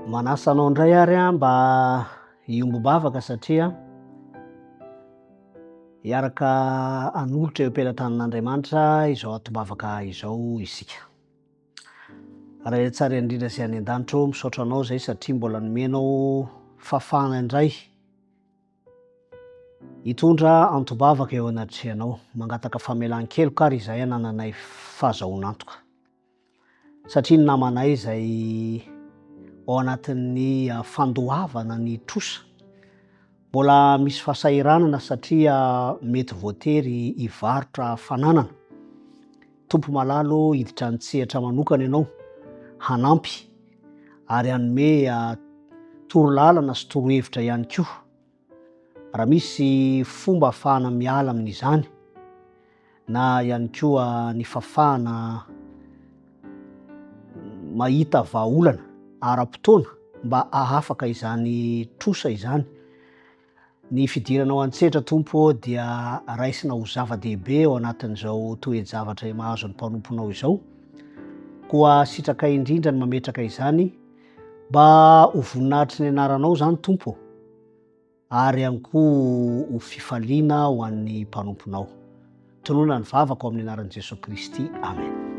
Manasa anao indray ary mba hiombo-bavaka satria hiaraka hanolotra eo am-pelatanan'Andriamanitra izao atom-bavaka izao isika. Raha tsara indrindra sy any an-danitra misaotra anao zay satria mbola nomenao fahafahana indray hitondra antom-bavaka eo anatrehanao, mangataka famelan-keloka ary izay anananay fahazahoan'antoka. Satria ny namanay izay ao anatin'ny fandoavana ny trosa mbola misy fahasahiranana satria mety voatery hivarotra fananana. Tompo malalo hiditra an-tsehatra manokana ianao hanampy ary hanome torolalana sy torohevitra ihany koa. Raha misy fomba ahafahana miala amin'izany na ihany koa ny fahafahana mahita vahaolana ara-potoana mba ahafaka izany trosa izany, ny fidiranao an-tsehatra Tompo dia raisina ho zava-dehibe ao anatin'izao toe-javatra mahazo ny mpanomponao izao. Koa sitraka indrindra ny mametraka izany mba ho voninahitry ny anaranao zany Tompo ary ihany koa ho fifaliana ho an'ny mpanomponao. Tonoina ny vavaka ao amin'ny anaran'i Jesoa Kristy. Amen.